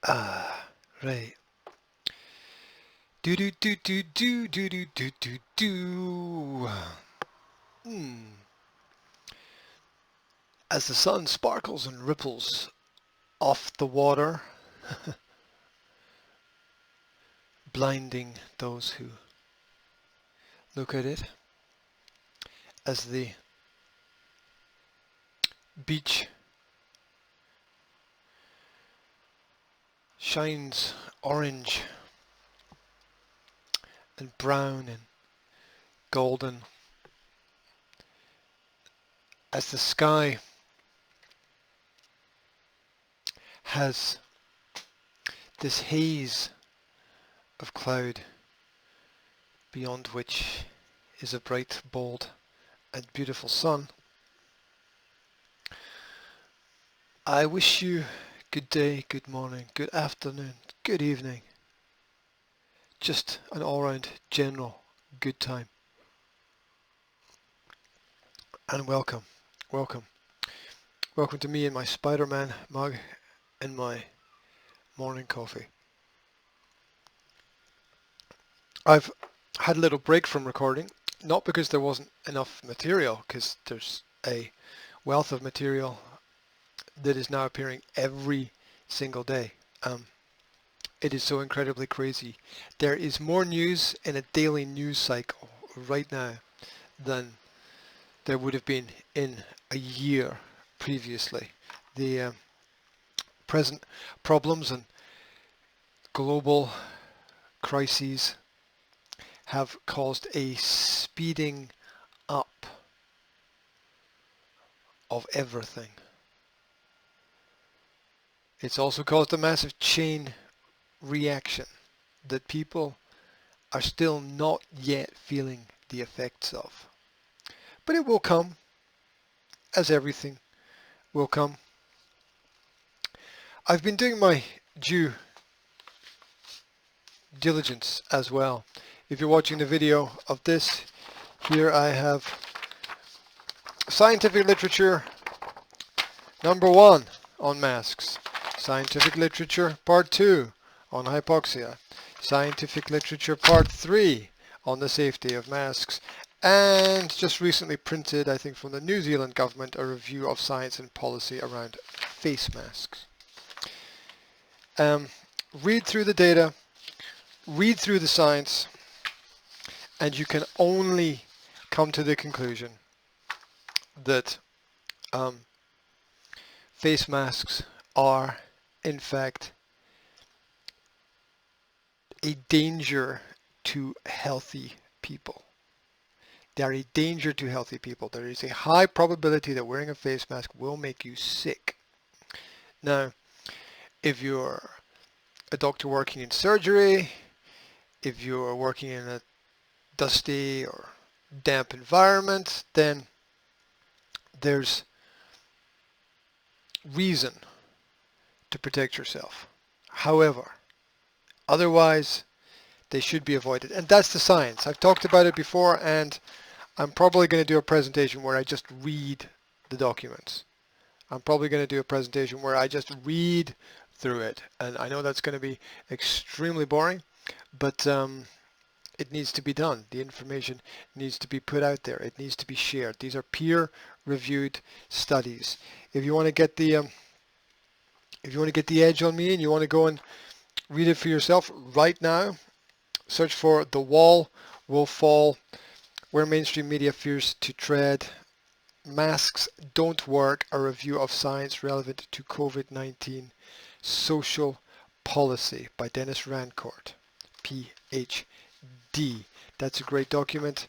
Right. Do do do do do do do do do do. As the sun sparkles and ripples off the water, blinding those who look at it, as the beach shines orange and brown and golden, as the sky has this haze of cloud beyond which is a bright, bold and beautiful sun. I wish you good day, good morning, good afternoon, good evening. Just an all-round general good time. And welcome, welcome. Welcome to me and my Spider-Man mug and my morning coffee. I've had a little break from recording, not because there wasn't enough material, because there's a wealth of material that is now appearing every single day. It is so incredibly crazy. There is more news in a daily news cycle right now than there would have been in a year previously. The present problems and global crises have caused a speeding up of everything. It's also caused a massive chain reaction that people are still not yet feeling the effects of. But it will come, as everything will come. I've been doing my due diligence as well. If you're watching the video of this, here I have scientific literature number 1 on masks, scientific literature part 2 on hypoxia, scientific literature part 3 on the safety of masks, and just recently printed, I think from the New Zealand government, a review of science and policy around face masks. Read through the data, read through the science, and you can only come to the conclusion that face masks are, in fact, a danger to healthy people. They are a danger to healthy people. There is a high probability that wearing a face mask will make you sick. Now, if you're a doctor working in surgery, if you're working in a dusty or damp environment, then there's reason to protect yourself. However, otherwise, they should be avoided. And that's the science. I've talked about it before, and I'm probably going to do a presentation where I just read the documents. I'm probably going to do a presentation where I just read through it. And I know that's going to be extremely boring, but it needs to be done. The information needs to be put out there. It needs to be shared. These are peer-reviewed studies. If you want to get the edge on me and you want to go and read it for yourself right now, search for "The Wall Will Fall: Where Mainstream Media Fears to Tread Masks Don't Work, a review of science relevant to COVID-19 social policy" by Dennis Rancourt, PhD. That's a great document.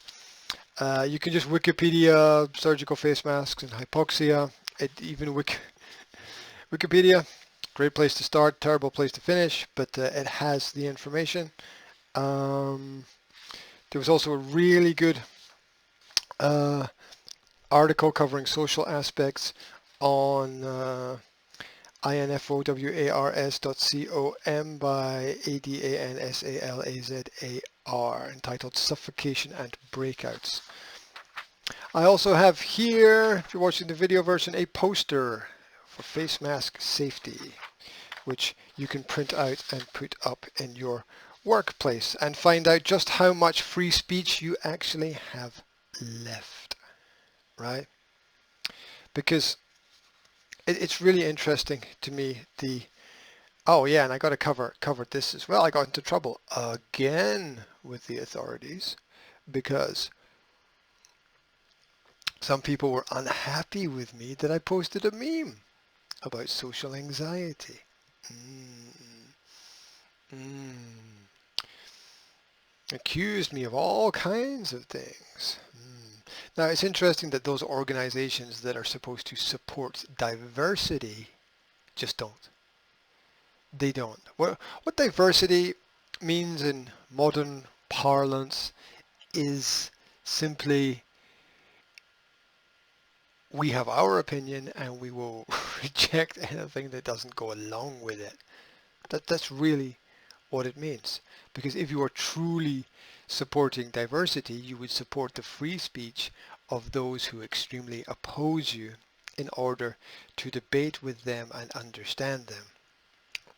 You can just Wikipedia surgical face masks and hypoxia. Wikipedia, great place to start, terrible place to finish, but it has the information. There was also a really good article covering social aspects on infowars.com by ADANSALAZAR entitled Suffocation and Breakouts. I also have here, if you're watching the video version, a poster for face mask safety, which you can print out and put up in your workplace and find out just how much free speech you actually have left, right? Because it's really interesting to me, oh yeah, and I got to cover this as well. I got into trouble again with the authorities because some people were unhappy with me that I posted a meme about social anxiety. Accused me of all kinds of things. Now, it's interesting that those organizations that are supposed to support diversity just don't. They don't. What diversity means in modern parlance is simply we have our opinion and we will reject anything that doesn't go along with it. That's really what it means. Because if you are truly supporting diversity, you would support the free speech of those who extremely oppose you in order to debate with them and understand them,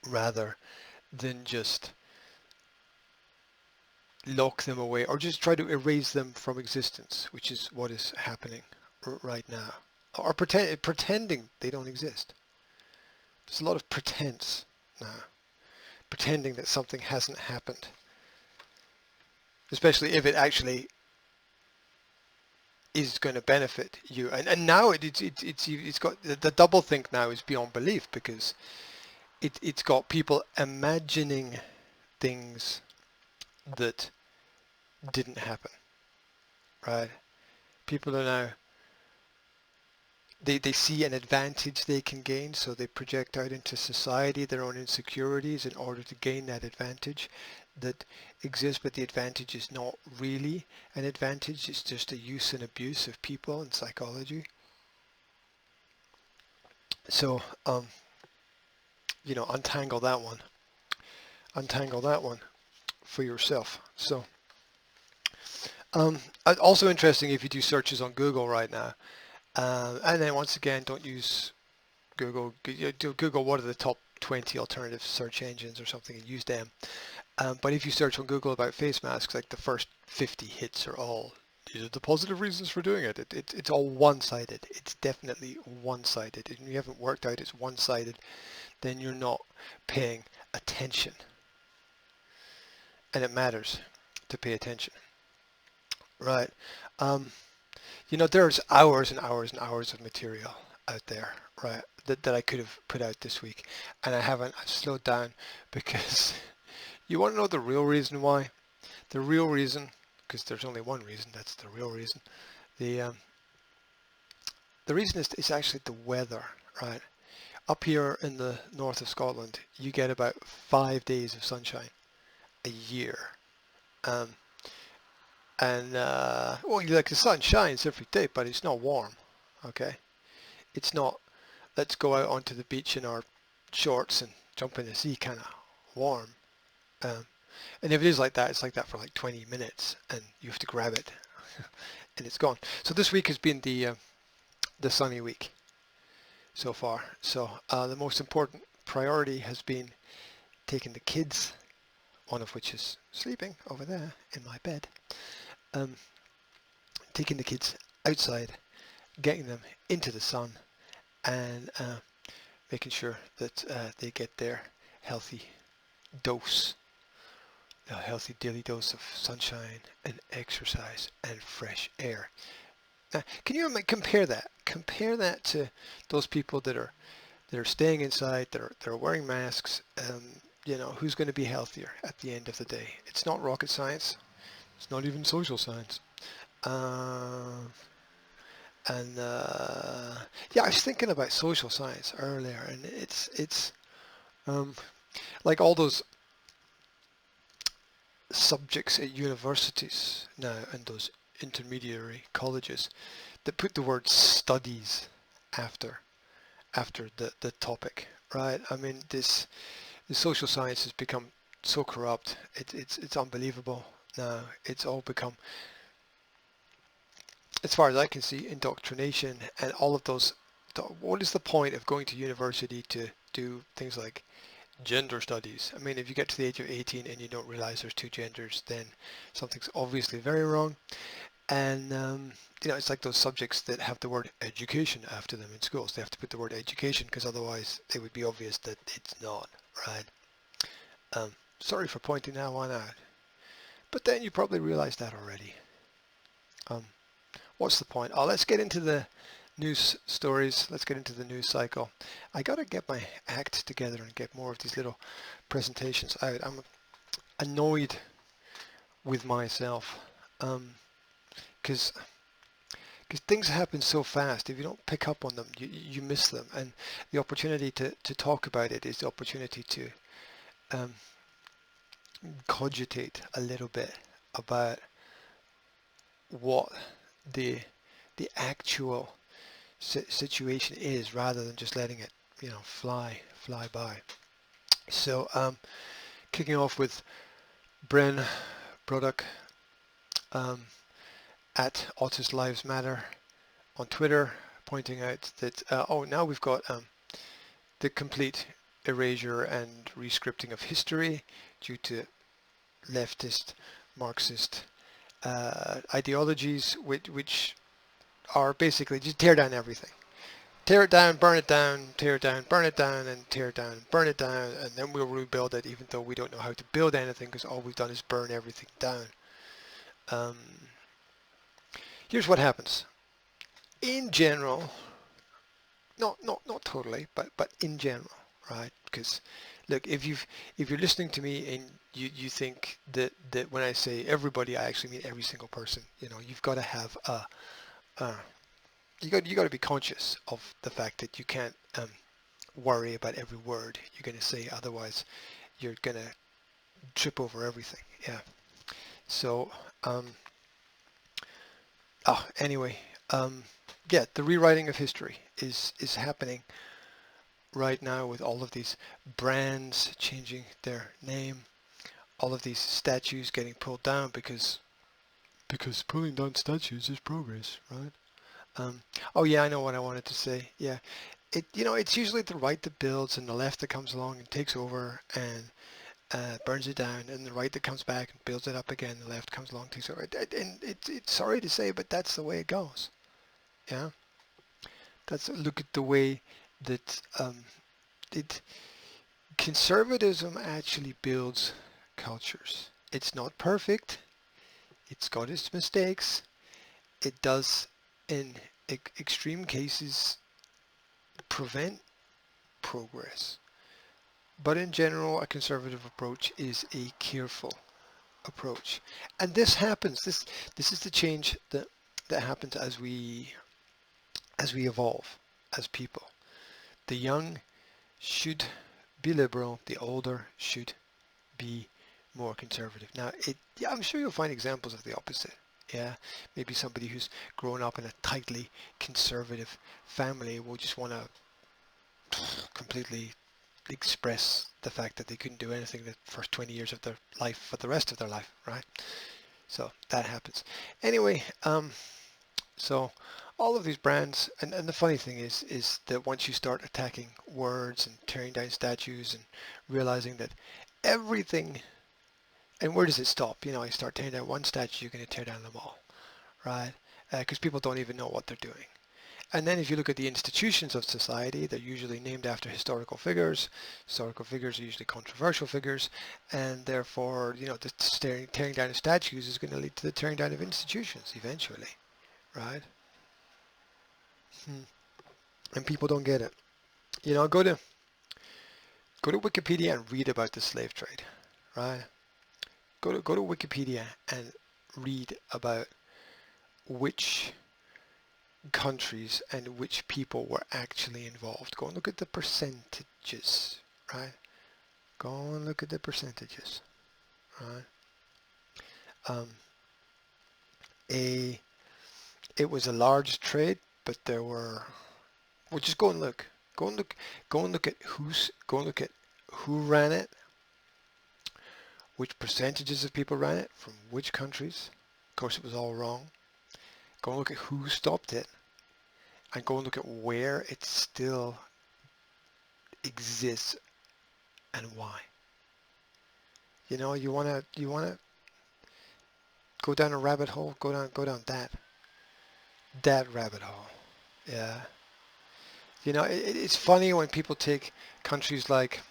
rather than just lock them away or just try to erase them from existence, which is what is happening right now. Or pretending they don't exist. There's a lot of pretense now. Pretending that something hasn't happened. Especially if it actually is going to benefit you. And now it's got the double think now is beyond belief, because it's got people imagining things that didn't happen, right? People are now, they see an advantage they can gain, so they project out into society their own insecurities in order to gain that advantage that exists, but the advantage is not really an advantage, it's just a use and abuse of people in psychology. So, untangle that one for yourself. So, also interesting if you do searches on Google right now, and then once again, don't use Google. Do Google what are the top 20 alternative search engines or something and use them. But if you search on Google about face masks, like the first 50 hits are all, these are the positive reasons for doing it. It's all one-sided. It's definitely one-sided. If you haven't worked out it's one-sided, then you're not paying attention. And it matters to pay attention. Right. There's hours and hours and hours of material out there, right, that I could have put out this week, and I haven't. I've slowed down because you want to know the real reason why? The real reason, because there's only one reason, that's the real reason. The reason is actually the weather, right? Up here in the north of Scotland, you get about 5 days of sunshine a year. The sun shines every day, but it's not warm, okay? It's not, let's go out onto the beach in our shorts and jump in the sea kind of warm. And if it is like that, it's like that for like 20 minutes and you have to grab it and it's gone. So this week has been the sunny week so far. So the most important priority has been taking the kids, one of which is sleeping over there in my bed, taking the kids outside, getting them into the sun, and making sure that they get their healthy dose, a healthy daily dose of sunshine and exercise and fresh air. Can you compare that? Compare that to those people that are staying inside, that are wearing masks. Who's going to be healthier at the end of the day? It's not rocket science. It's not even social science. I was thinking about social science earlier, and it's like all those subjects at universities now and those intermediary colleges that put the word studies after the topic, right? I mean, the social science has become so corrupt. It's unbelievable now. It's all become, as far as I can see, indoctrination and all of those. What is the point of going to university to do things like gender studies. I mean, if you get to the age of 18 and you don't realize there's two genders, then something's obviously very wrong. And it's like those subjects that have the word education after them in schools. They have to put the word education because otherwise it would be obvious that it's not, right? Sorry for pointing that one out. But then you probably realized that already. What's the point? Oh, let's get into the news stories. Let's get into the news cycle. I got to get my act together and get more of these little presentations out. I'm annoyed with myself because things happen so fast. If you don't pick up on them, you miss them. And the opportunity to talk about it is the opportunity to cogitate a little bit about what the actual situation is, rather than just letting it fly by. So kicking off with Bren Broddock at Autism Lives Matter on Twitter, pointing out that now we've got the complete erasure and rescripting of history due to leftist Marxist ideologies, which are basically just tear down everything. Tear it down, burn it down, tear it down, burn it down, and tear it down, burn it down, and then we'll rebuild it, even though we don't know how to build anything because all we've done is burn everything down. Here's what happens. In general, not totally, but in general, right? Because look, if you're listening to me and you think that when I say everybody, I actually mean every single person. You've got to have you got to be conscious of the fact that you can't worry about every word you're going to say, otherwise you're going to trip over everything. Yeah. So anyway, yeah, the rewriting of history is happening right now with all of these brands changing their name, all of these statues getting pulled down because pulling down statues is progress, right? Oh yeah, I know what I wanted to say. Yeah, it's usually the right that builds and the left that comes along and takes over and burns it down, and the right that comes back and builds it up again. The left comes along, takes over, and it's sorry to say, but that's the way it goes. Yeah, look at the way that conservatism actually builds cultures. It's not perfect. It's got its mistakes. It does, in extreme cases, prevent progress. But in general, a conservative approach is a careful approach. And this happens. This is the change that happens as we evolve as people. The young should be liberal. The older should be more conservative. Now, I'm sure you'll find examples of the opposite. Yeah, maybe somebody who's grown up in a tightly conservative family will just want to completely express the fact that they couldn't do anything the first 20 years of their life for the rest of their life, right? So that happens. Anyway, so all of these brands, and the funny thing is that once you start attacking words and tearing down statues and realizing that everything, and where does it stop? You start tearing down one statue, you're going to tear down them all, right? Because people don't even know what they're doing. And then if you look at the institutions of society, they're usually named after historical figures. Historical figures are usually controversial figures, and therefore, the tearing down of statues is going to lead to the tearing down of institutions eventually, right? And people don't get it. Go to Wikipedia and read about the slave trade, right? Go to Wikipedia and read about which countries and which people were actually involved. Go and look at the percentages, right? Go and look at the percentages, right? It was a large trade, but there were. Well, just go and look. Go and look at who ran it, which percentages of people ran it, from which countries. Of course, it was all wrong. Go and look at who stopped it, and go and look at where it still exists and why. You know, you wanna go down a rabbit hole, go down that rabbit hole. Yeah. You know, it's funny when people take countries like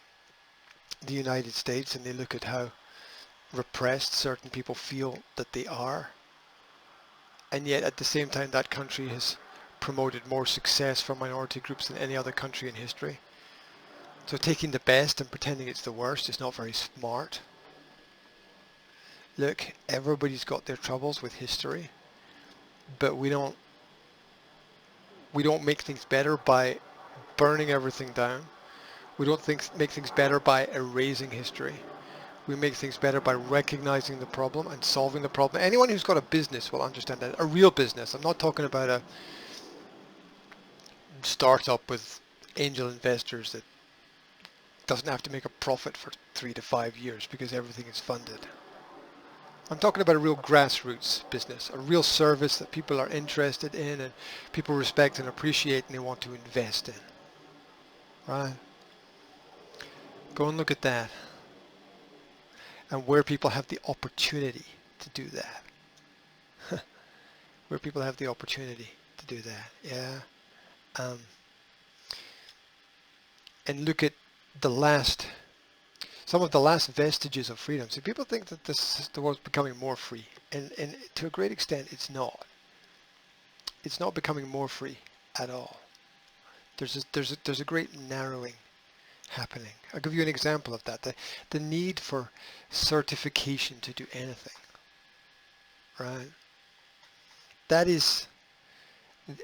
the United States and they look at how repressed certain people feel that they are, and yet at the same time that country has promoted more success for minority groups than any other country in history. So taking the best and pretending it's the worst is not very smart. Look, everybody's got their troubles with history, but we don't make things better by burning everything down. We don't make things better by erasing history. We make things better by recognizing the problem and solving the problem. Anyone who's got a business will understand that. A real business. I'm not talking about a startup with angel investors that doesn't have to make a profit for 3 to 5 years because everything is funded. I'm talking about a real grassroots business, a real service that people are interested in and people respect and appreciate and they want to invest in. Right? Go and look at that and where people have the opportunity to do that. Where people have the opportunity to do that. Yeah. Um, and look at some of the last vestiges of freedom. See, people think that the world's becoming more free, and to a great extent, it's not. It's not becoming more free at all. There's a great narrowing happening. I'll give you an example of that. The need for certification to do anything, right? That is,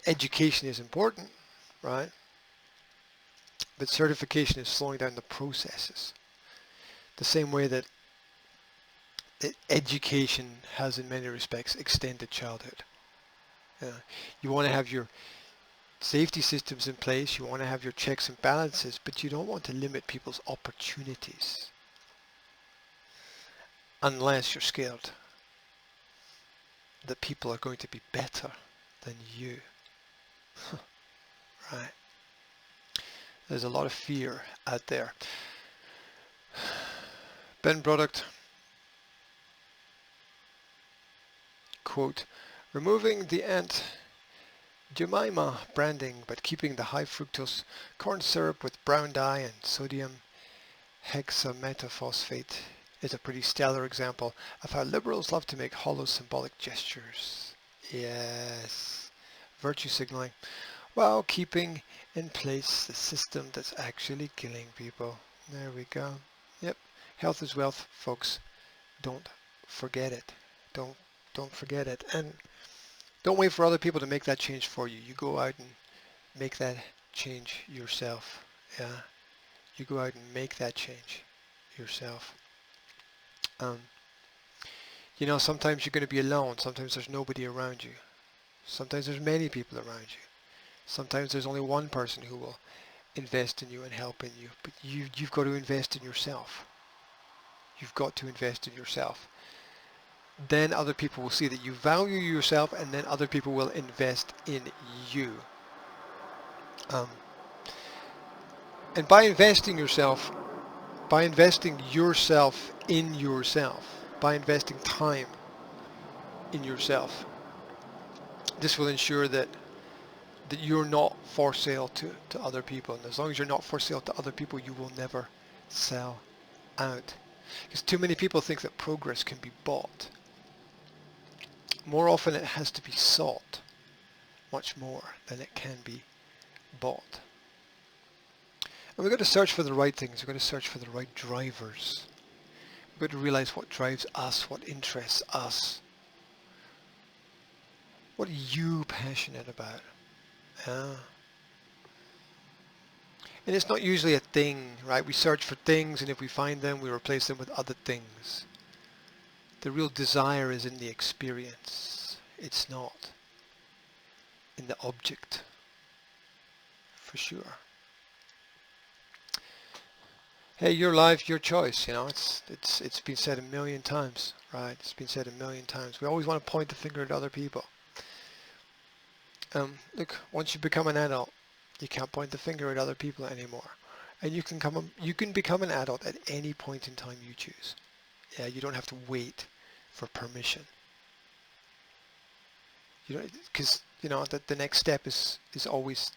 education is important, right? But certification is slowing down the processes. The same way that education has in many respects extended childhood. You want to have your safety systems in place, you want to have your checks and balances, but you don't want to limit people's opportunities unless you're scared that people are going to be better than you. Right? There's a lot of fear out there. Ben Product, quote, removing the Aunt Jemima branding but keeping the high fructose corn syrup with brown dye and sodium hexametaphosphate is a pretty stellar example of how liberals love to make hollow symbolic gestures. Yes, virtue signaling, while keeping in place the system that's actually killing people. There we go. Yep, health is wealth, folks. Don't forget it. Don't forget it. And don't wait for other people to make that change for you. You go out and make that change yourself. Yeah, you go out and make that change yourself. You know, sometimes you're going to be alone. Sometimes there's nobody around you. Sometimes there's many people around you. Sometimes there's only one person who will invest in you and help in you. But you've got to invest in yourself. You've got to invest in yourself. Then other people will see that you value yourself, and then other people will invest in you. And by investing yourself in yourself, by investing time in yourself, this will ensure that you're not for sale to other people. And as long as you're not for sale to other people, you will never sell out. Because too many people think that progress can be bought. More often it has to be sought much more than it can be bought. And we've got to search for the right things. We've got to search for the right drivers. We've got to realize what drives us, what interests us. What are you passionate about? And it's not usually a thing, right? We search for things, and if we find them, we replace them with other things. The real desire is in the experience. It's not in the object, for sure. Hey, your life, your choice. You know, it's been said a million times, right? It's been said a million times. We always want to point the finger at other people. Look, once you become an adult, you can't point the finger at other people anymore. And you can become an adult at any point in time you choose. Yeah, you don't have to wait for permission. You know, because you know that the next step is always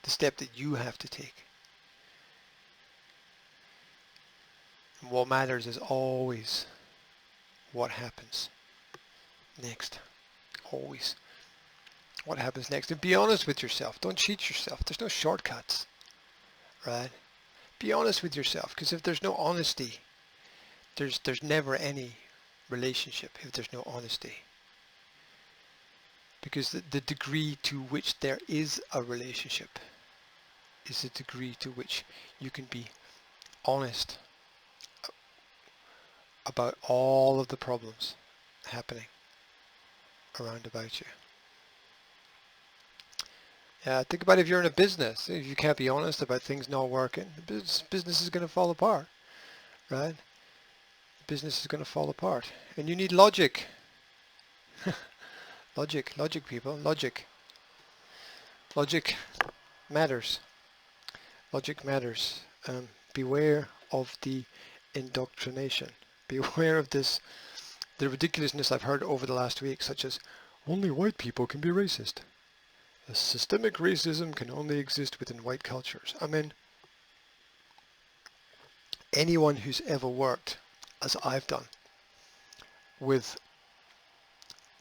the step that you have to take. And what matters is always what happens next. Always what happens next. And be honest with yourself. Don't cheat yourself. There's no shortcuts, right? Be honest with yourself, because if there's no honesty, there's never any relationship if there's no honesty. Because the degree to which there is a relationship is the degree to which you can be honest about all of the problems happening around about you. Yeah, think about if you're in a business. If you can't be honest about things not working, the business is going to fall apart, right? Business is going to fall apart. And you need logic. Logic, people. Logic matters. Logic matters. Beware of the indoctrination. Beware of the ridiculousness I've heard over the last week, such as, only white people can be racist. The systemic racism can only exist within white cultures. I mean, anyone who's ever worked, as I've done, with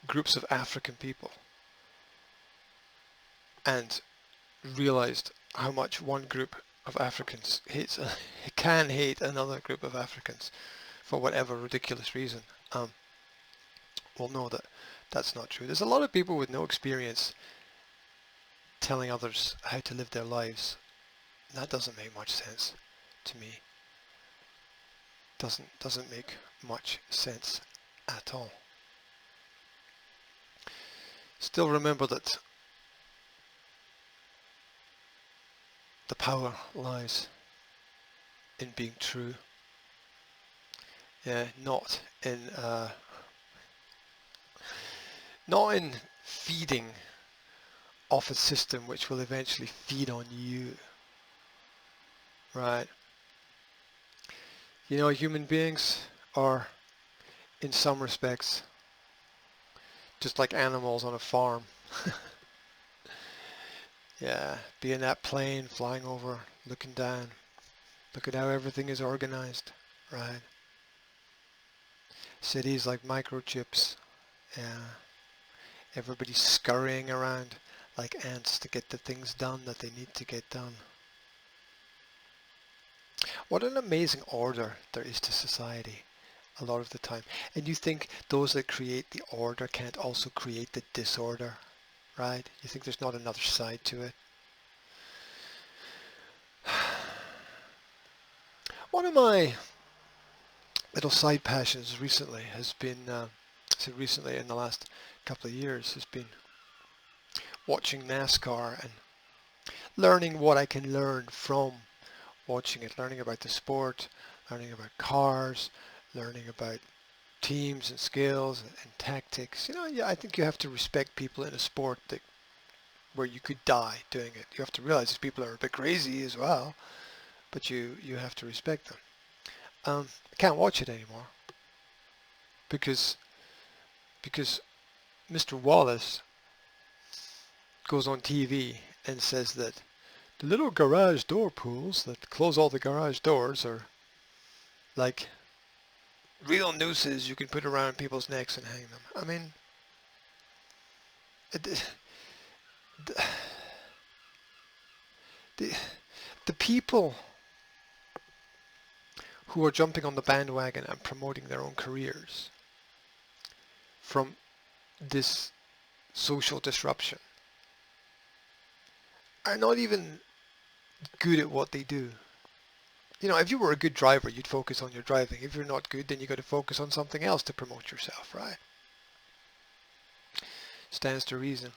groups of African people and realized how much one group of Africans can hate another group of Africans for whatever ridiculous reason, will know that that's not true. There's a lot of people with no experience telling others how to live their lives. That doesn't make much sense to me. Doesn't make much sense at all. Still remember that the power lies in being true. Yeah, not in feeding off a system which will eventually feed on you, right? You know, human beings are, in some respects, just like animals on a farm. Yeah, be in that plane, flying over, looking down. Look at how everything is organized, right? Cities like microchips. Yeah, everybody's scurrying around like ants to get the things done that they need to get done. What an amazing order there is to society a lot of the time. And you think those that create the order can't also create the disorder, right? You think there's not another side to it? One of my little side passions recently has been, recently in the last couple of years, has been watching NASCAR and learning what I can learn from watching it, learning about the sport, learning about cars, learning about teams and skills and tactics. You know, yeah, I think you have to respect people in a sport where you could die doing it. You have to realize these people are a bit crazy as well, but you have to respect them. I can't watch it anymore because Mr. Wallace goes on TV and says that the little garage door pulls that close all the garage doors are like real nooses you can put around people's necks and hang them. I mean, the people who are jumping on the bandwagon and promoting their own careers from this social disruption are not even good at what they do. You know, if you were a good driver, you'd focus on your driving. If you're not good, then you got to focus on something else to promote yourself, right? Stands to reason.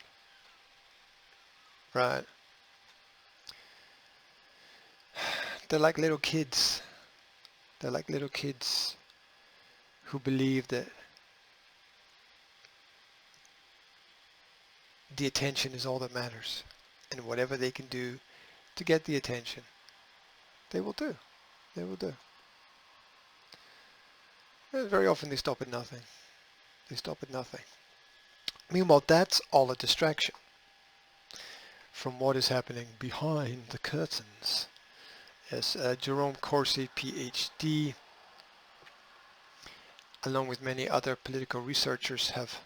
Right. They're like little kids. They're like little kids who believe that the attention is all that matters. And whatever they can do to get the attention, they will do. They will do. And very often they stop at nothing. They stop at nothing. Meanwhile, that's all a distraction from what is happening behind the curtains. Yes, Jerome Corsi, PhD, along with many other political researchers, have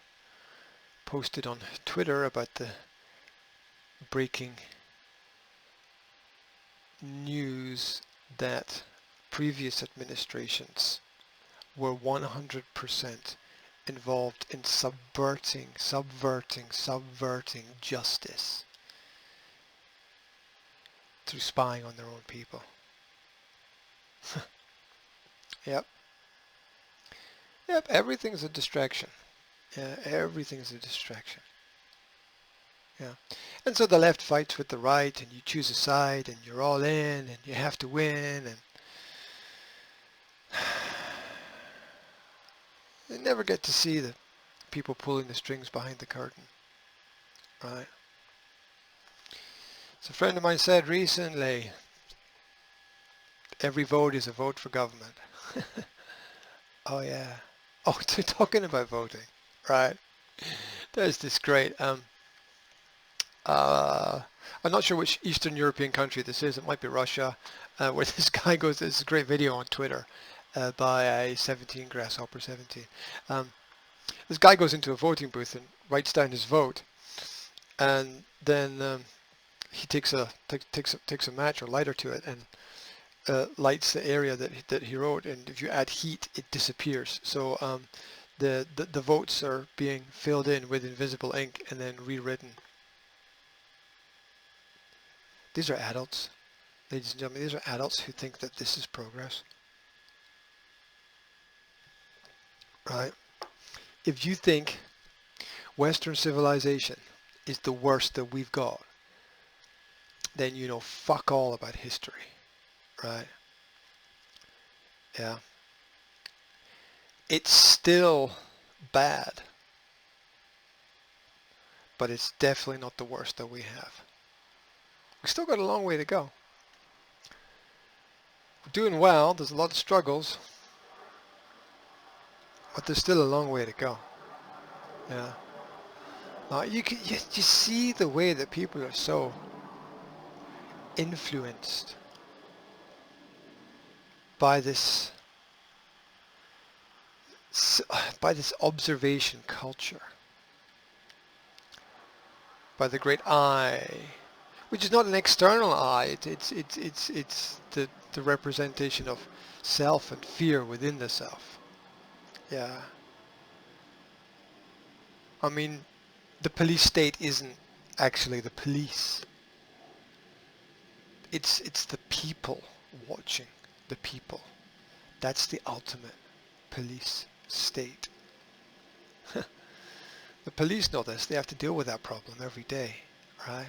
posted on Twitter about the breaking news that previous administrations were 100% involved in subverting justice through spying on their own people. Yep. Yep, everything's a distraction. Yeah, everything's a distraction. Yeah. And so the left fights with the right, and you choose a side, and you're all in, and you have to win, and you never get to see the people pulling the strings behind the curtain, right? So a friend of mine said recently, every vote is a vote for government. Oh yeah. Oh, talking about voting, right? There's this great, I'm not sure which Eastern European country this is. It might be Russia, where this guy goes, there's a great video on Twitter by a 17, Grasshopper 17. This guy goes into a voting booth and writes down his vote, and then he takes a match or lighter to it and lights the area that he wrote, and if you add heat, it disappears. So the votes are being filled in with invisible ink and then rewritten. These are adults, ladies and gentlemen. These are adults who think that this is progress, right? If you think Western civilization is the worst that we've got, then you know fuck all about history, right? Yeah. It's still bad, but it's definitely not the worst that we have. We still got a long way to go. We're doing well. There's a lot of struggles, but there's still a long way to go. Yeah. Now you see the way that people are so influenced by this observation culture, by the great eye, which is not an external eye. It's the representation of self and fear within the self. Yeah. I mean, the police state isn't actually the police. It's the people watching the people. That's the ultimate police state. The police know this. They have to deal with that problem every day, right?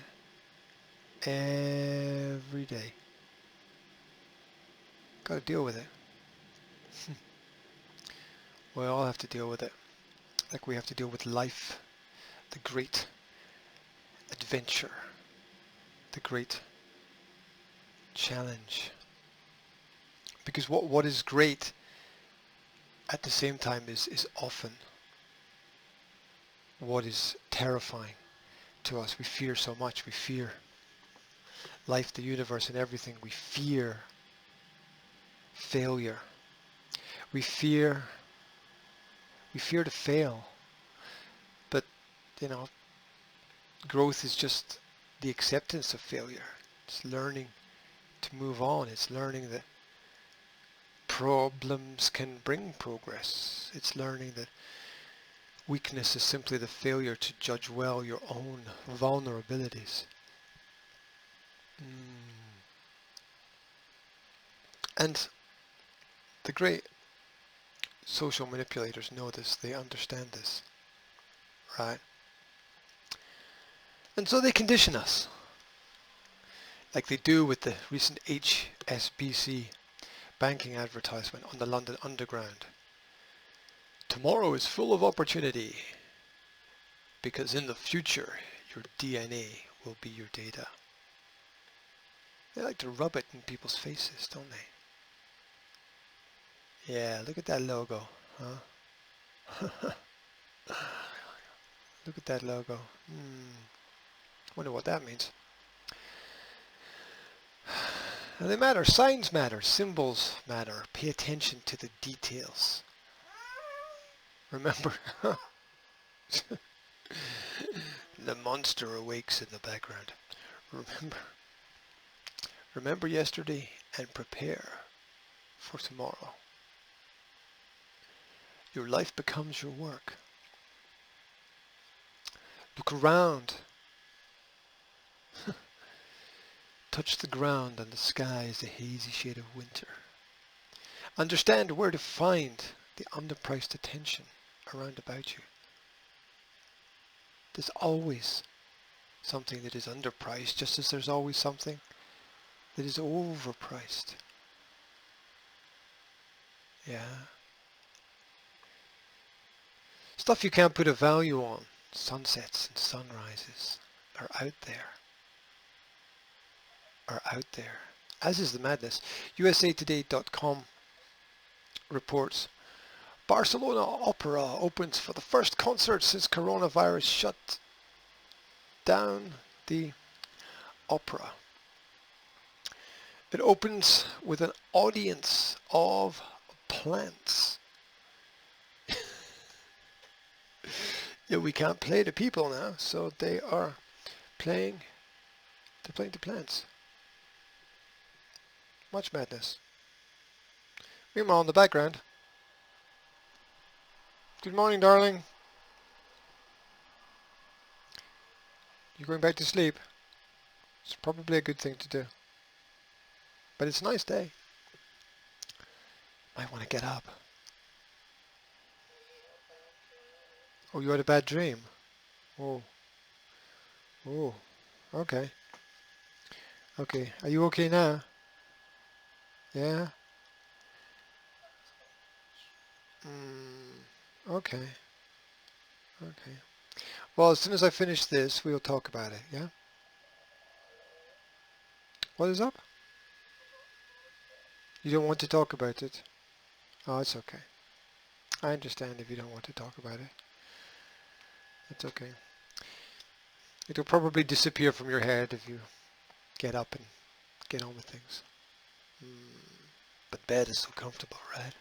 Every day. Got to deal with it. We all have to deal with it. Like we have to deal with life, the great adventure, the great challenge. Because what is great at the same time is often what is terrifying to us. We fear so much. We fear life, the universe, and everything. We fear failure. We fear to fail. But, growth is just the acceptance of failure. It's learning to move on. It's learning that problems can bring progress. It's learning that weakness is simply the failure to judge well your own vulnerabilities. And the great social manipulators know this. They understand this, right? And so they condition us, like they do with the recent HSBC banking advertisement on the London Underground. Tomorrow is full of opportunity, because in the future your DNA will be your data. They like to rub it in people's faces, don't they? Yeah, look at that logo, huh? Look at that logo. Wonder what that means. And they matter. Signs matter. Symbols matter. Pay attention to the details. Remember, the monster awakes in the background. Remember yesterday and prepare for tomorrow. Your life becomes your work. Look around. Touch the ground and the sky is a hazy shade of winter. Understand where to find the underpriced attention around about you. There's always something that is underpriced, just as there's always something that is overpriced. Yeah. Stuff you can't put a value on, sunsets and sunrises, are out there. As is the madness. USAtoday.com reports Barcelona Opera opens for the first concert since coronavirus shut down the opera. It opens with an audience of plants. Yeah, we can't play the people now, so they're playing the plants. Much madness. Meanwhile, in the background, good morning, darling. You going back to sleep? It's probably a good thing to do. But it's a nice day. Might want to get up. Oh, you had a bad dream? Oh. Oh. Okay. Okay. Are you okay now? Yeah? Okay. Okay. Well, as soon as I finish this, we'll talk about it, yeah? What is up? You don't want to talk about it? Oh, it's okay. I understand if you don't want to talk about it. It's okay. It'll probably disappear from your head if you get up and get on with things. But bed is so comfortable, right?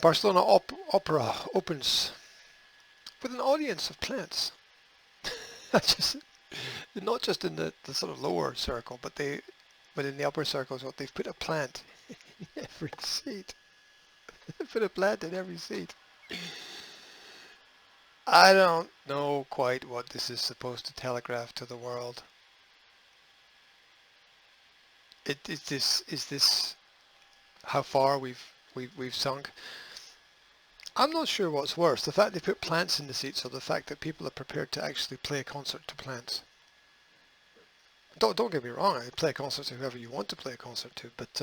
Barcelona Opera opens with an audience of plants. Not just in the sort of lower circle, but in the upper circle, so they've put a plant in every seat. They put a plant in every seat. I don't know quite what this is supposed to telegraph to the world. Is this how far we've sunk? I'm not sure what's worse, the fact they put plants in the seats or the fact that people are prepared to actually play a concert to plants. Don't get me wrong, I play a concert to whoever you want to play a concert to, but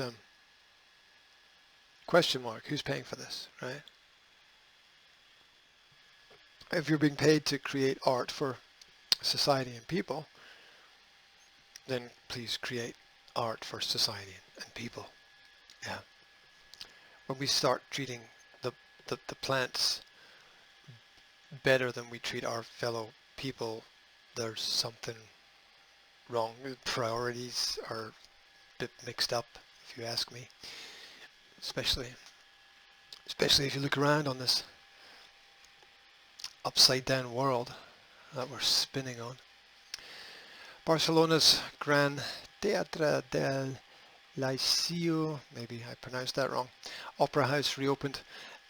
question mark, who's paying for this, right? If you're being paid to create art for society and people, then please create art for society and people. Yeah. When we start treating the plants better than we treat our fellow people, there's something wrong. Priorities are a bit mixed up, if you ask me. Especially if you look around on this upside down world that we're spinning on. Barcelona's Gran Teatre del Liceu, maybe I pronounced that wrong, opera house reopened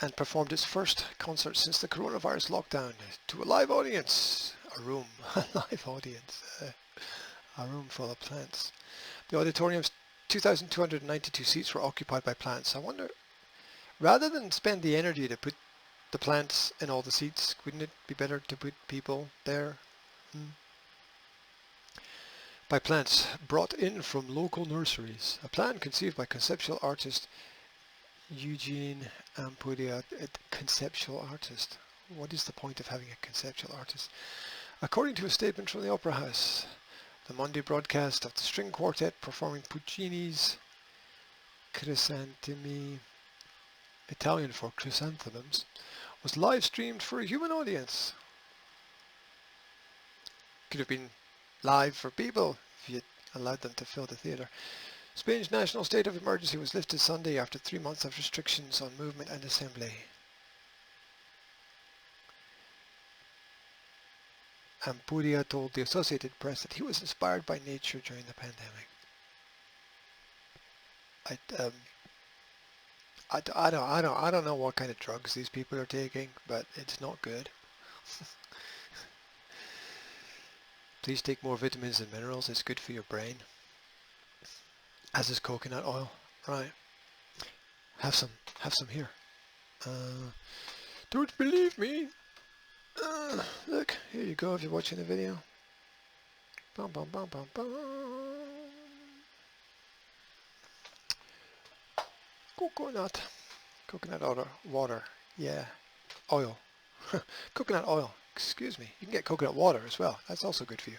and performed its first concert since the coronavirus lockdown to a live audience, a room full of plants. The auditorium's 2,292 seats were occupied by plants. I wonder, rather than spend the energy to put the plants in all the seats, wouldn't it be better to put people there? By plants brought in from local nurseries. A plan conceived by conceptual artist Eugene Ampudia. Conceptual artist. What is the point of having a conceptual artist? According to a statement from the Opera House, The Monday broadcast of the string quartet performing Puccini's Chrysanthemi, Italian for chrysanthemums, was live streamed for a human audience. Could have been live for people if you allowed them to fill the theatre. Spain's national state of emergency was lifted Sunday after 3 months of restrictions on movement and assembly. Ampuria told the Associated Press that he was inspired by nature during the pandemic. I don't know what kind of drugs these people are taking, but it's not good. Please take more vitamins and minerals. It's good for your brain. As is coconut oil. Right. Have some here. Don't believe me? Look, here you go if you're watching the video. Bum, bum, bum, bum, bum. Coconut water, yeah, oil, coconut oil, excuse me. You can get coconut water as well, that's also good for you.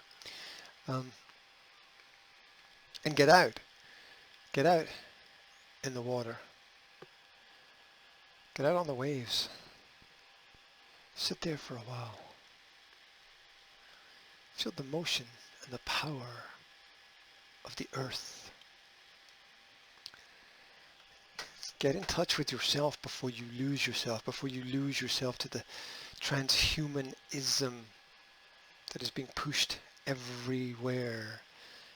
And get out in the water, get out on the waves, sit there for a while, feel the motion and the power of the earth. Get in touch with yourself before you lose yourself, to the transhumanism that is being pushed everywhere,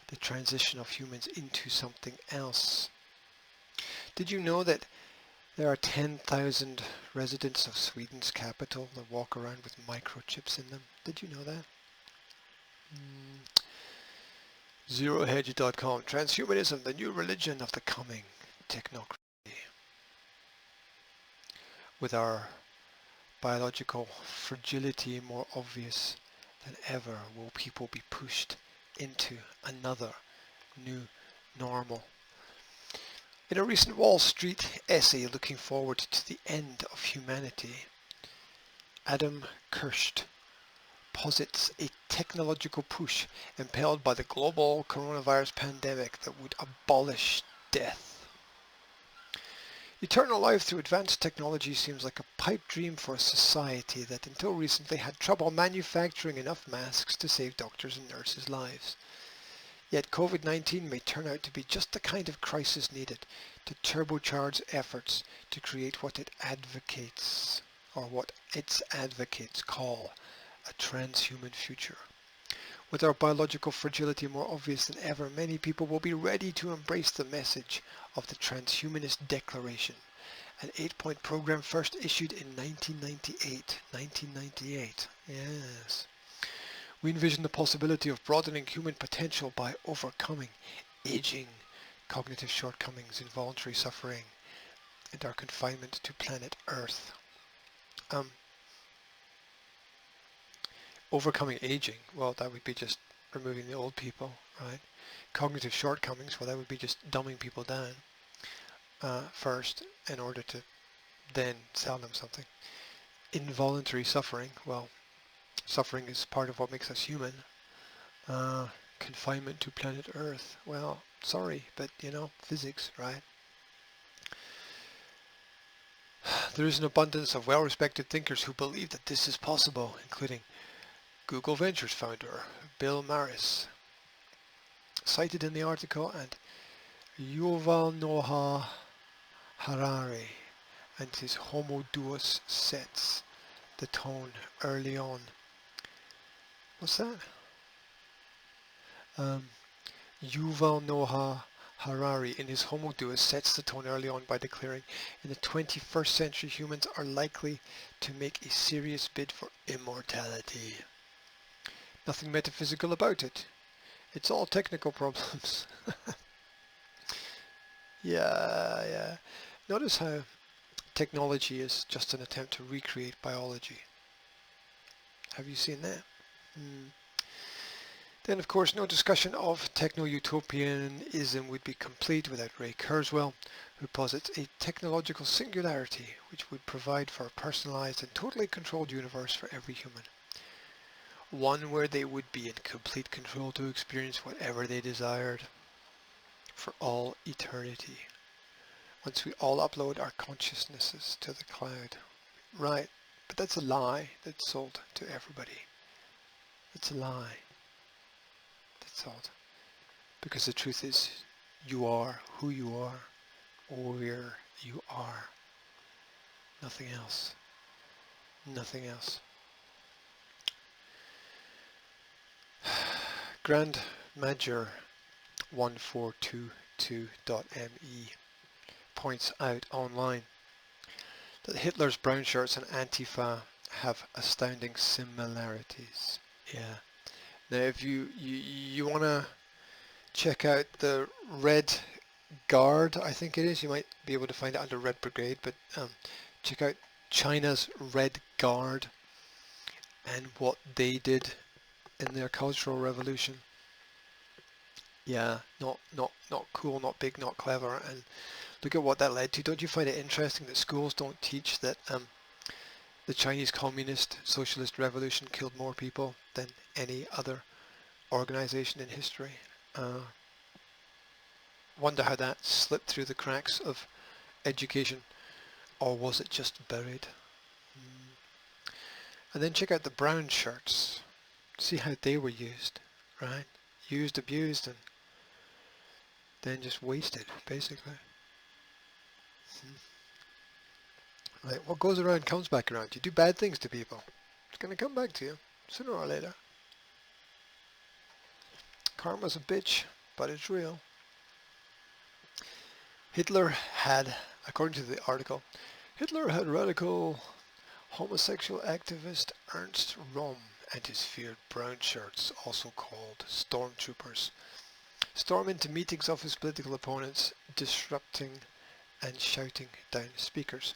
the transition of humans into something else. Did you know that there are 10,000 residents of Sweden's capital that walk around with microchips in them? Did you know that? ZeroHedge.com. Transhumanism, the new religion of the coming technocracy. With our biological fragility more obvious than ever, will people be pushed into another new normal. In a recent Wall Street essay looking forward to the end of humanity, Adam Kirst posits a technological push impelled by the global coronavirus pandemic that would abolish death. Eternal life through advanced technology seems like a pipe dream for a society that until recently had trouble manufacturing enough masks to save doctors' and nurses' lives. Yet COVID-19 may turn out to be just the kind of crisis needed to turbocharge efforts to create what it advocates, or what its advocates call, a transhuman future. With our biological fragility more obvious than ever, many people will be ready to embrace the message of the Transhumanist Declaration, an 8-point program first issued in 1998. Yes. We envision the possibility of broadening human potential by overcoming aging, cognitive shortcomings, involuntary suffering, and our confinement to planet Earth. Overcoming aging, well, that would be just removing the old people, right? Cognitive shortcomings, well, that would be just dumbing people down first in order to then sell them something. Involuntary suffering, well, suffering is part of what makes us human. Confinement to planet Earth, well, sorry, but you know, physics, right? There is an abundance of well-respected thinkers who believe that this is possible, including Google Ventures founder Bill Maris, cited in the article, and Yuval Noah Harari and his Homo Deus sets the tone early on. What's that? Yuval Noah Harari in his Homo Deus sets the tone early on by declaring, in the 21st century humans are likely to make a serious bid for immortality. Nothing metaphysical about it. It's all technical problems. Yeah. Notice how technology is just an attempt to recreate biology. Have you seen that? Then, of course, no discussion of techno-utopianism would be complete without Ray Kurzweil, who posits a technological singularity which would provide for a personalized and totally controlled universe for every human. one where they would be in complete control to experience whatever they desired for all eternity. Once we all upload our consciousnesses to the cloud. Right, but that's a lie that's sold to everybody. It's a lie that's sold. Because the truth is, you are who you are, where you are. Nothing else. Nothing else. Grand Major 1422.me points out online that Hitler's brown shirts and Antifa have astounding similarities. Yeah. Now, if you want to check out the Red Guard, I think it is. You might be able to find it under Red Brigade, but check out China's Red Guard and what they did in their Cultural Revolution. Yeah, not cool, not big, not clever, and look at what that led to. Don't you find it interesting that schools don't teach that the Chinese Communist Socialist Revolution killed more people than any other organization in history? Wonder how that slipped through the cracks of education, or was it just buried? And then check out the brown shirts. See how they were used, right? Used, abused, and then just wasted, basically. Like, what goes around comes back around. You do bad things to people, it's going to come back to you, sooner or later. Karma's a bitch, but it's real. Hitler had, according to the article, Hitler had radical homosexual activist Ernst Röhm and his feared brown shirts, also called stormtroopers, storm into meetings of his political opponents, disrupting and shouting down speakers.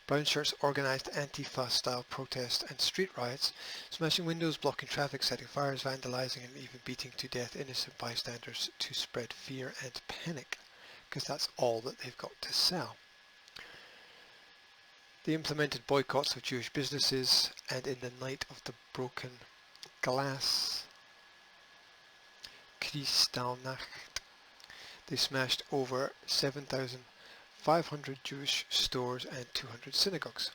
Brown shirts organised Antifa-style protests and street riots, smashing windows, blocking traffic, setting fires, vandalising and even beating to death innocent bystanders to spread fear and panic, because that's all that they've got to sell. They implemented boycotts of Jewish businesses, and in the night of the broken glass, Kristallnacht, they smashed over 7,500 Jewish stores and 200 synagogues.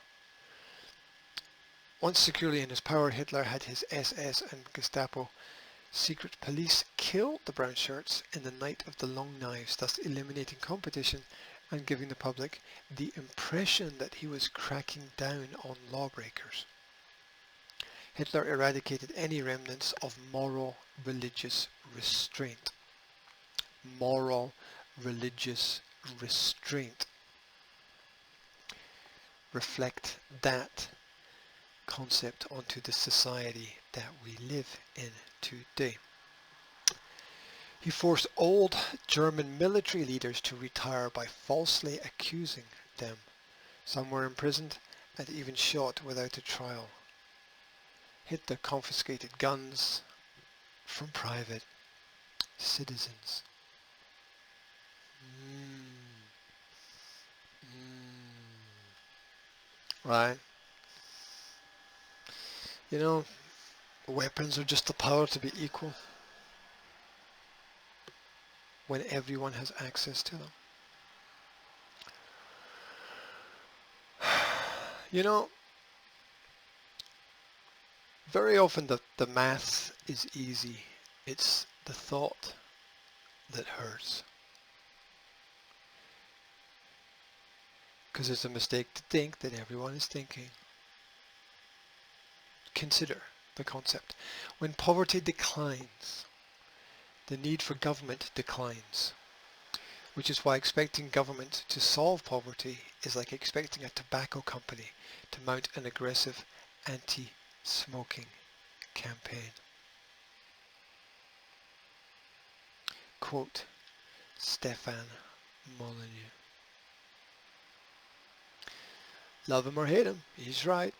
Once securely in his power, Hitler had his SS and Gestapo secret police kill the brown shirts in the night of the long knives, thus eliminating competition and giving the public the impression that he was cracking down on lawbreakers. Hitler eradicated any remnants of moral religious restraint. Moral religious restraint. Reflect that concept onto the society that we live in today. He forced old German military leaders to retire by falsely accusing them. Some were imprisoned and even shot without a trial. Hitler confiscated guns from private citizens. Right? You know, weapons are just the power to be equal when everyone has access to them. You know, very often the math is easy. It's the thought that hurts. Because it's a mistake to think that everyone is thinking. Consider the concept. When poverty declines, the need for government declines, which is why expecting government to solve poverty is like expecting a tobacco company to mount an aggressive anti-smoking campaign. Quote Stefan Molyneux. Love him or hate him, he's right.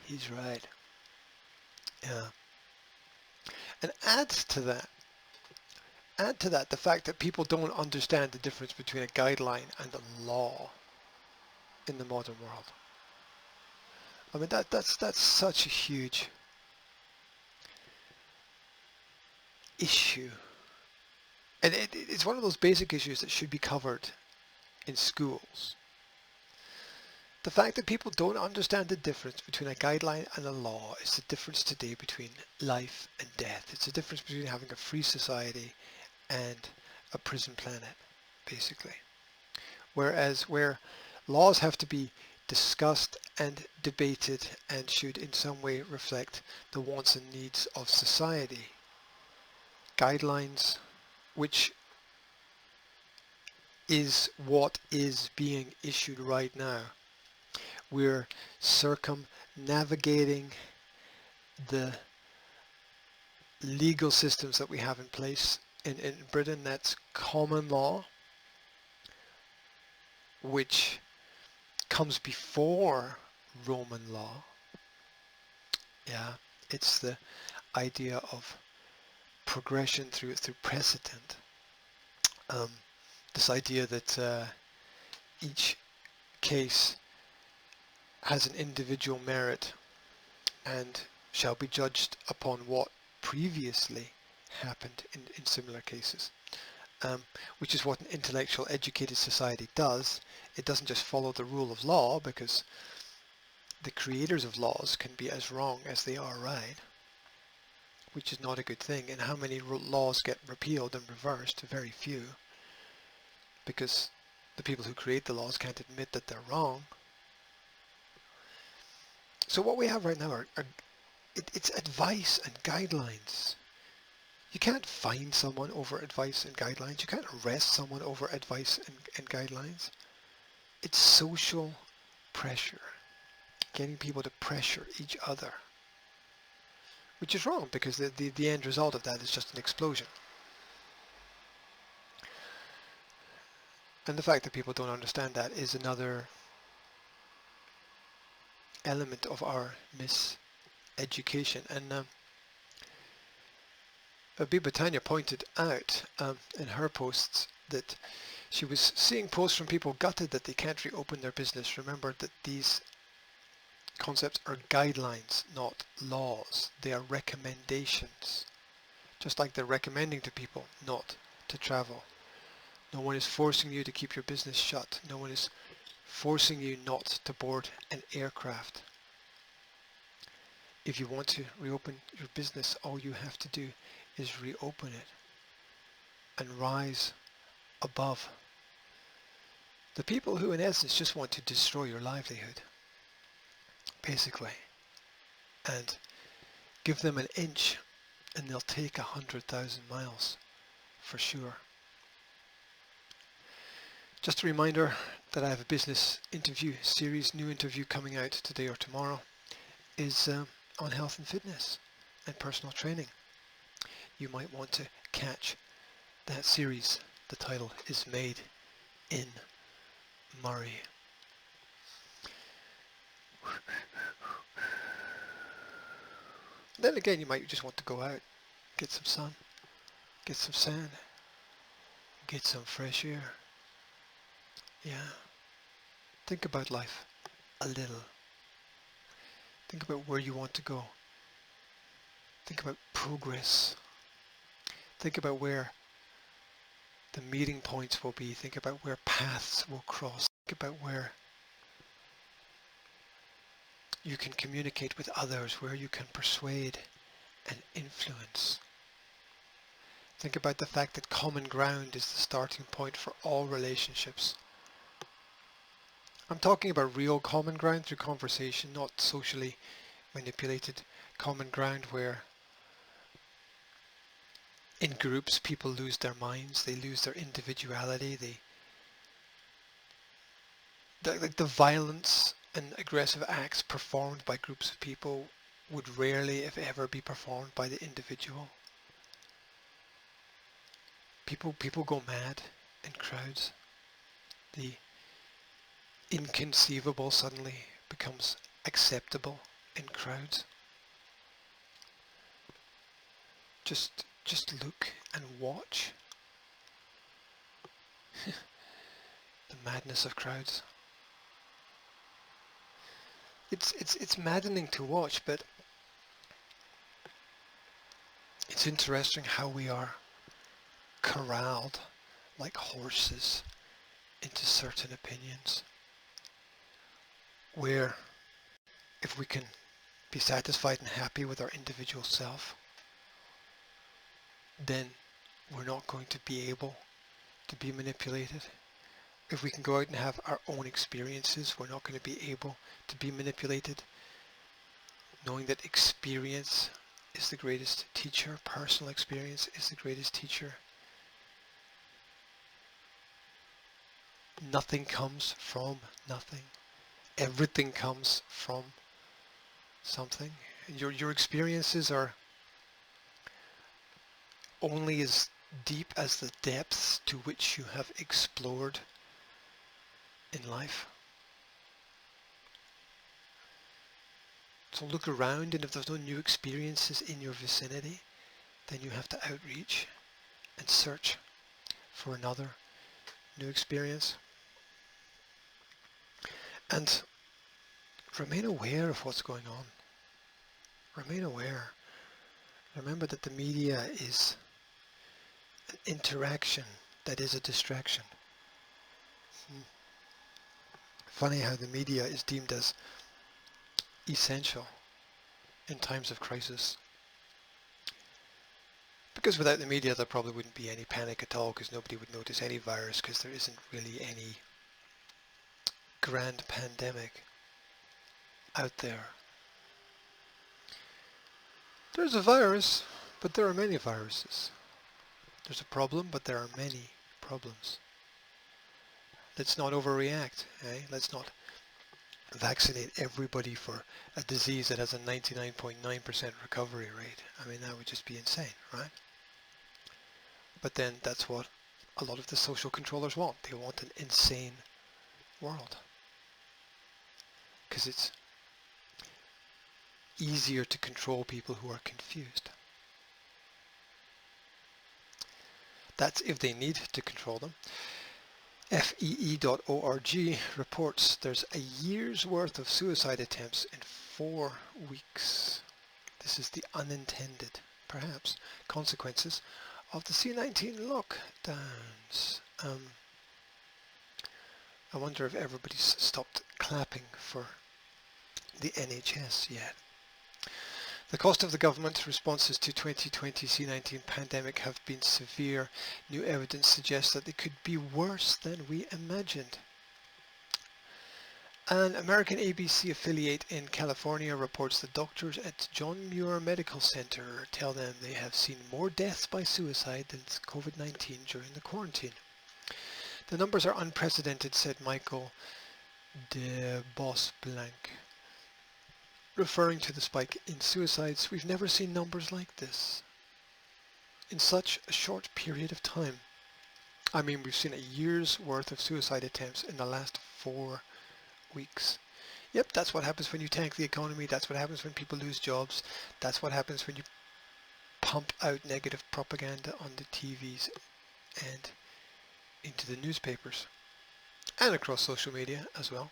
He's right. Yeah. And add to that the fact that people don't understand the difference between a guideline and a law in the modern world. I mean, that's such a huge issue. And it's one of those basic issues that should be covered in schools. The fact that people don't understand the difference between a guideline and a law is the difference today between life and death. It's the difference between having a free society and a prison planet, basically. Whereas where laws have to be discussed and debated and should in some way reflect the wants and needs of society, guidelines, which is what is being issued right now. We're circumnavigating the legal systems that we have in place. In Britain, that's common law, which comes before Roman law. Yeah, it's the idea of progression through precedent. This idea that each case has an individual merit and shall be judged upon what previously happened in similar cases, which is what an intellectual educated society does. It doesn't just follow the rule of law, because the creators of laws can be as wrong as they are right, which is not a good thing. And how many laws get repealed and reversed? Very few, because the people who create the laws can't admit that they're wrong. So what we have right now it's advice and guidelines. You can't fine someone over advice and guidelines. You can't arrest someone over advice and guidelines. It's social pressure, getting people to pressure each other, which is wrong, because the end result of that is just an explosion. And the fact that people don't understand that is another element of our miseducation. And Biba Tanya pointed out in her posts that she was seeing posts from people gutted that they can't reopen their business. Remember that these concepts are guidelines, not laws. They are recommendations, just like they're recommending to people not to travel. No one is forcing you to keep your business shut. No one is forcing you not to board an aircraft. If you want to reopen your business, all you have to do is reopen it and rise above the people who in essence just want to destroy your livelihood, basically, and give them an inch and they'll take 100,000 miles for sure. Just a reminder that I have a business interview series, new interview coming out today or tomorrow, is on health and fitness and personal training. You might want to catch that series. The title is Made in Murray. Then again, you might just want to go out, get some sun, get some sand, get some fresh air. Yeah. Think about life a little. Think about where you want to go. Think about progress. Think about where the meeting points will be. Think about where paths will cross. Think about where you can communicate with others, where you can persuade and influence. Think about the fact that common ground is the starting point for all relationships. I'm talking about real common ground through conversation, not socially manipulated common ground where in groups people lose their minds, they lose their individuality, the violence and aggressive acts performed by groups of people would rarely, if ever, be performed by the individual. People go mad in crowds. The inconceivable suddenly becomes acceptable in crowds. Just look and watch the madness of crowds. it's maddening to watch, but it's interesting how we are corralled like horses into certain opinions, where if we can be satisfied and happy with our individual self, then we're not going to be able to be manipulated. If we can go out and have our own experiences, we're not going to be able to be manipulated, knowing that experience is the greatest teacher, personal experience is the greatest teacher. Nothing comes from nothing. Everything comes from something. Your experiences are only as deep as the depths to which you have explored in life. So look around, and if there's no new experiences in your vicinity, then you have to outreach and search for another new experience. And remain aware of what's going on. Remain aware. Remember that the media is an interaction that is a distraction. Funny how the media is deemed as essential in times of crisis. Because without the media there probably wouldn't be any panic at all, because nobody would notice any virus, because there isn't really any grand pandemic out there. There's a virus, but there are many viruses. There's a problem, but there are many problems. Let's not overreact, eh? Let's not vaccinate everybody for a disease that has a 99.9% recovery rate. I mean, that would just be insane, right? But then that's what a lot of the social controllers want. They want an insane world. Because it's easier to control people who are confused. That's if they need to control them. FEE.org reports there's a year's worth of suicide attempts in 4 weeks. This is the unintended, perhaps, consequences of the C-19 lockdowns. I wonder if everybody's stopped clapping for the NHS yet. The cost of the government responses to 2020 C-19 pandemic have been severe. New evidence suggests that they could be worse than we imagined. An American ABC affiliate in California reports that doctors at John Muir Medical Center tell them they have seen more deaths by suicide than COVID-19 during the quarantine. The numbers are unprecedented, said Michael de Bosblanc. Referring to the spike in suicides, we've never seen numbers like this in such a short period of time. I mean, we've seen a year's worth of suicide attempts in the last 4 weeks. Yep, that's what happens when you tank the economy. That's what happens when people lose jobs. That's what happens when you pump out negative propaganda on the TVs and into the newspapers and across social media as well.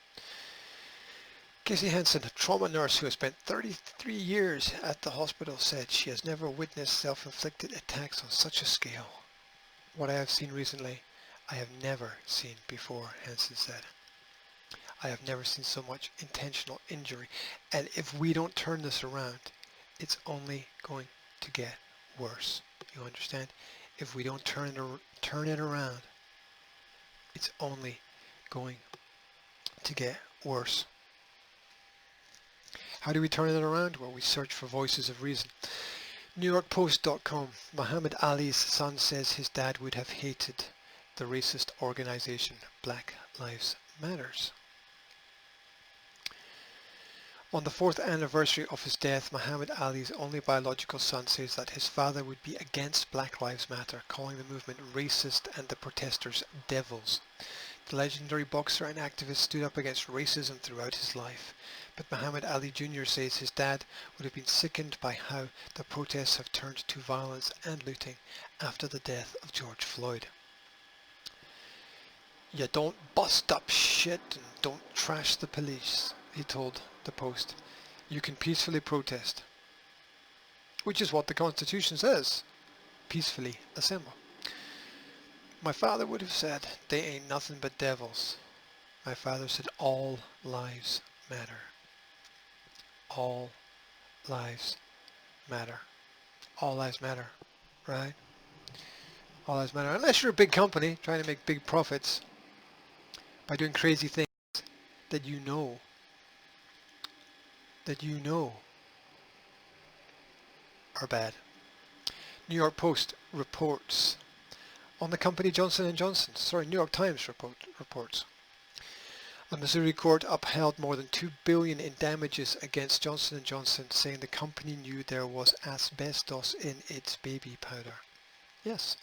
Casey Hansen, a trauma nurse who has spent 33 years at the hospital, said she has never witnessed self-inflicted attacks on such a scale. What I have seen recently, I have never seen before, Hansen said. I have never seen so much intentional injury. And if we don't turn this around, it's only going to get worse. You understand? If we don't turn it around, it's only going to get worse. How do we turn it around? Well, we search for voices of reason. NewYorkPost.com. Muhammad Ali's son says his dad would have hated the racist organization Black Lives Matters. On the 4th anniversary of his death, Muhammad Ali's only biological son says that his father would be against Black Lives Matter, calling the movement racist and the protesters devils. The legendary boxer and activist stood up against racism throughout his life, but Muhammad Ali Jr. says his dad would have been sickened by how the protests have turned to violence and looting after the death of George Floyd. You don't bust up shit and don't trash the police. he told the Post. You can peacefully protest, which is what the Constitution says. Peacefully assemble. My father would have said, they ain't nothing but devils. My father said, all lives matter. All lives matter. All lives matter, right? All lives matter. Unless you're a big company trying to make big profits by doing crazy things that you know are bad. New York Post reports on the company Johnson & Johnson. New York Times reports. A Missouri court upheld more than $2 billion in damages against Johnson & Johnson, saying the company knew there was asbestos in its baby powder. Yes.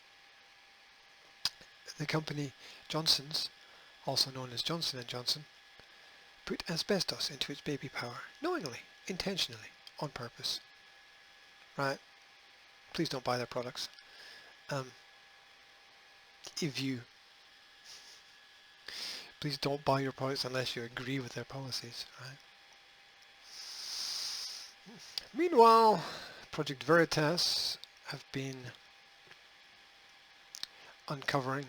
The company Johnson's, also known as Johnson & Johnson, put asbestos into its baby powder, knowingly, intentionally, on purpose. Right? Please don't buy their products. Please don't buy your products unless you agree with their policies, right? Meanwhile, Project Veritas have been uncovering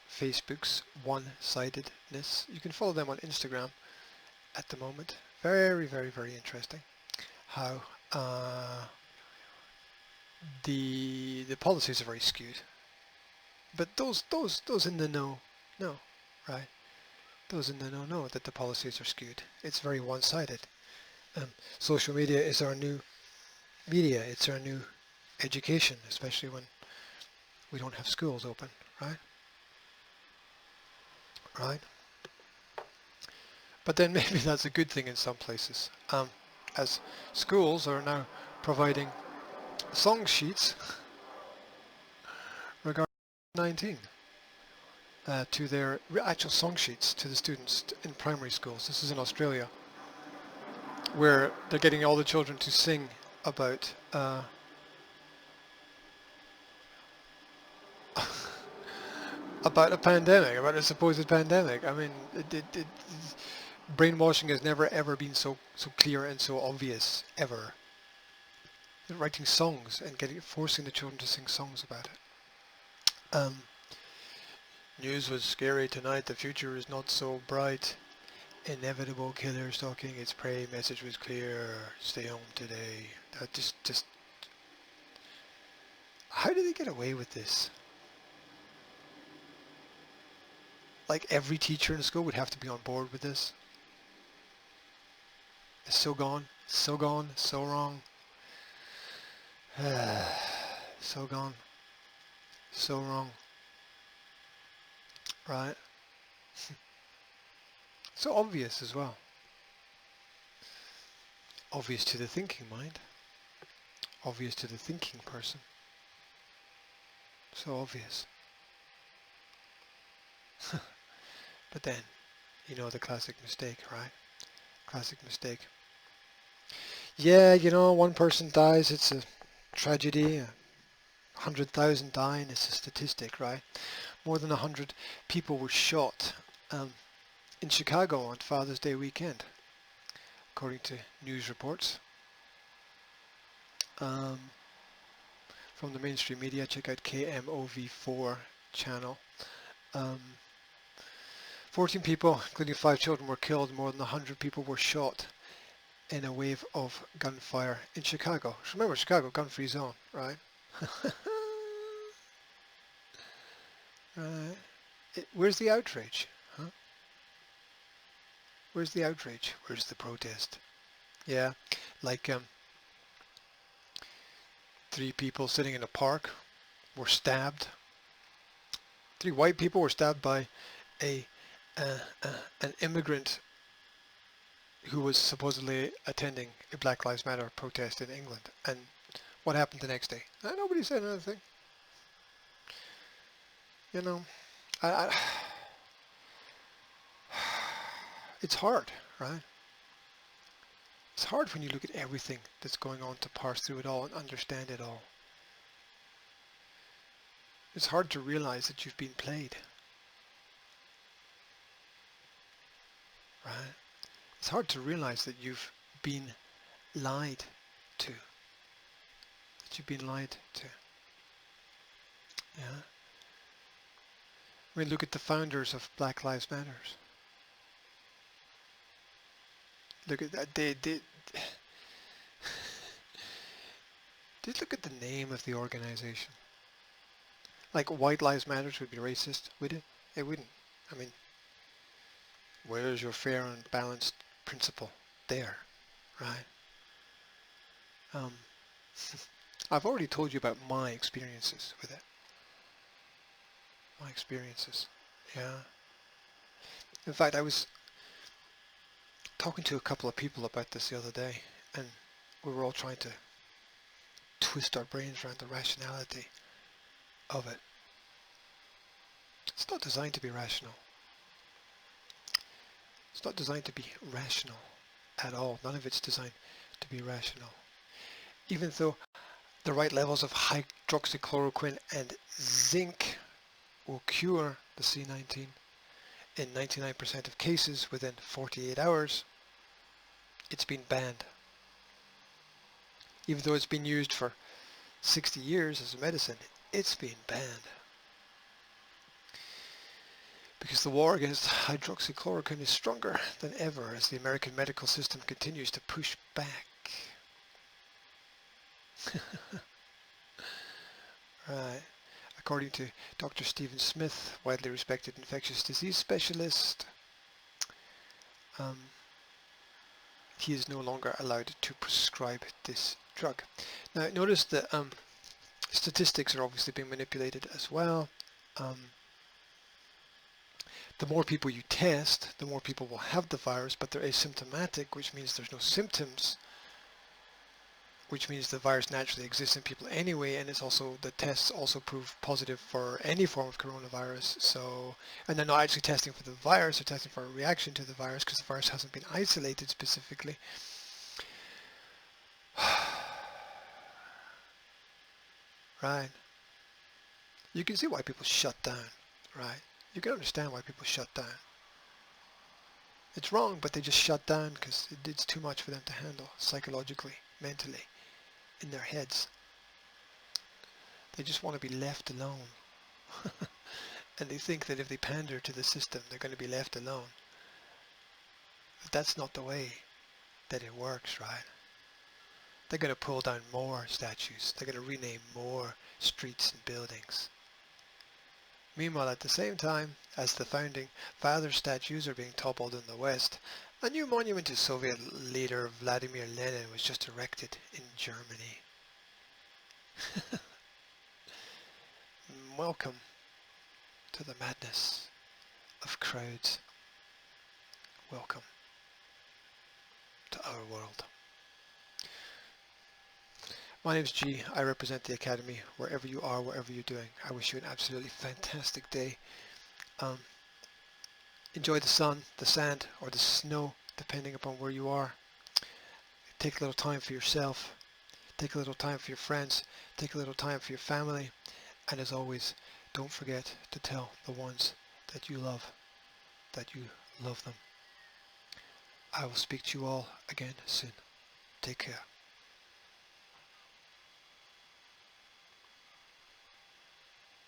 Facebook's one-sidedness. You can follow them on Instagram at the moment. Very, very, very interesting how the policies are very skewed. But those in the know, right? Those in the know that the policies are skewed. It's very one-sided. Social media is our new media. It's our new education, especially when we don't have schools open, right? Right? But then maybe that's a good thing in some places, as schools are now providing song sheets regarding 19 to their actual song sheets to the students in primary schools. This is in Australia, where they're getting all the children to sing about about a pandemic, about a supposed pandemic. I mean, brainwashing has never ever been so clear and so obvious ever. They're writing songs and forcing the children to sing songs about it. News was scary tonight. The future is not so bright. Inevitable killer stalking its prey. Message was clear. Stay home today. That just. How do they get away with this? Like every teacher in the school would have to be on board with this. It's so gone, so wrong. So gone, so wrong. Right? So obvious as well. Obvious to the thinking mind. Obvious to the thinking person. So obvious. But then, you know the classic mistake, right? Classic mistake. Yeah, one person dies, it's a tragedy. 100,000 dying is a statistic, right? More than 100 people were shot in Chicago on Father's Day weekend, according to news reports. From the mainstream media, check out KMOV4 channel. 14 people, including 5 children, were killed. More than 100 people were shot in a wave of gunfire in Chicago. Remember, Chicago, gun-free zone, right? Right. Where's the outrage? Huh? Where's the outrage? Where's the protest? Yeah, like 3 people sitting in a park were stabbed. 3 white people were stabbed by an immigrant who was supposedly attending a Black Lives Matter protest in England. And what happened the next day? Nobody said anything. It's hard, right? It's hard when you look at everything that's going on to parse through it all and understand it all. It's hard to realize that you've been played. Right? It's hard to realize that you've been lied to. That you've been lied to. Yeah. I mean, look at the founders of Black Lives Matter. Look at that. Just look at the name of the organization. Like White Lives Matter would be racist, would it? It wouldn't. I mean, where's your fair and balanced principle there, right? Um, I've already told you about my experiences with it. My experiences, yeah. In fact, I was talking to a couple of people about this the other day, and we were all trying to twist our brains around the rationality of it. It's not designed to be rational. It's not designed to be rational at all. None of it's designed to be rational. Even though the right levels of hydroxychloroquine and zinc will cure the C19 in 99% of cases within 48 hours, it's been banned. Even though it's been used for 60 years as a medicine, it's been banned. Because the war against hydroxychloroquine is stronger than ever as the American medical system continues to push back. Right. According to Dr. Stephen Smith, widely respected infectious disease specialist, he is no longer allowed to prescribe this drug. Now notice that statistics are obviously being manipulated as well. The more people you test, the more people will have the virus, but they're asymptomatic, which means there's no symptoms, which means the virus naturally exists in people anyway, and it's also, the tests also prove positive for any form of coronavirus. So, and they're not actually testing for the virus, they're testing for a reaction to the virus because the virus hasn't been isolated specifically. Right. You can see why people shut down, right? You can understand why people shut down. It's wrong, but they just shut down because it's too much for them to handle psychologically, mentally, in their heads. They just want to be left alone. And they think that if they pander to the system, they're going to be left alone. But that's not the way that it works, right? They're going to pull down more statues. They're going to rename more streets and buildings. Meanwhile, at the same time, as the founding fathers' statues are being toppled in the West, a new monument to Soviet leader Vladimir Lenin was just erected in Germany. Welcome to the madness of crowds. Welcome to our world. My name's G. I represent the Academy wherever you are, whatever you're doing. I wish you an absolutely fantastic day. Enjoy the sun, the sand, or the snow, depending upon where you are. Take a little time for yourself. Take a little time for your friends. Take a little time for your family. And as always, don't forget to tell the ones that you love them. I will speak to you all again soon. Take care.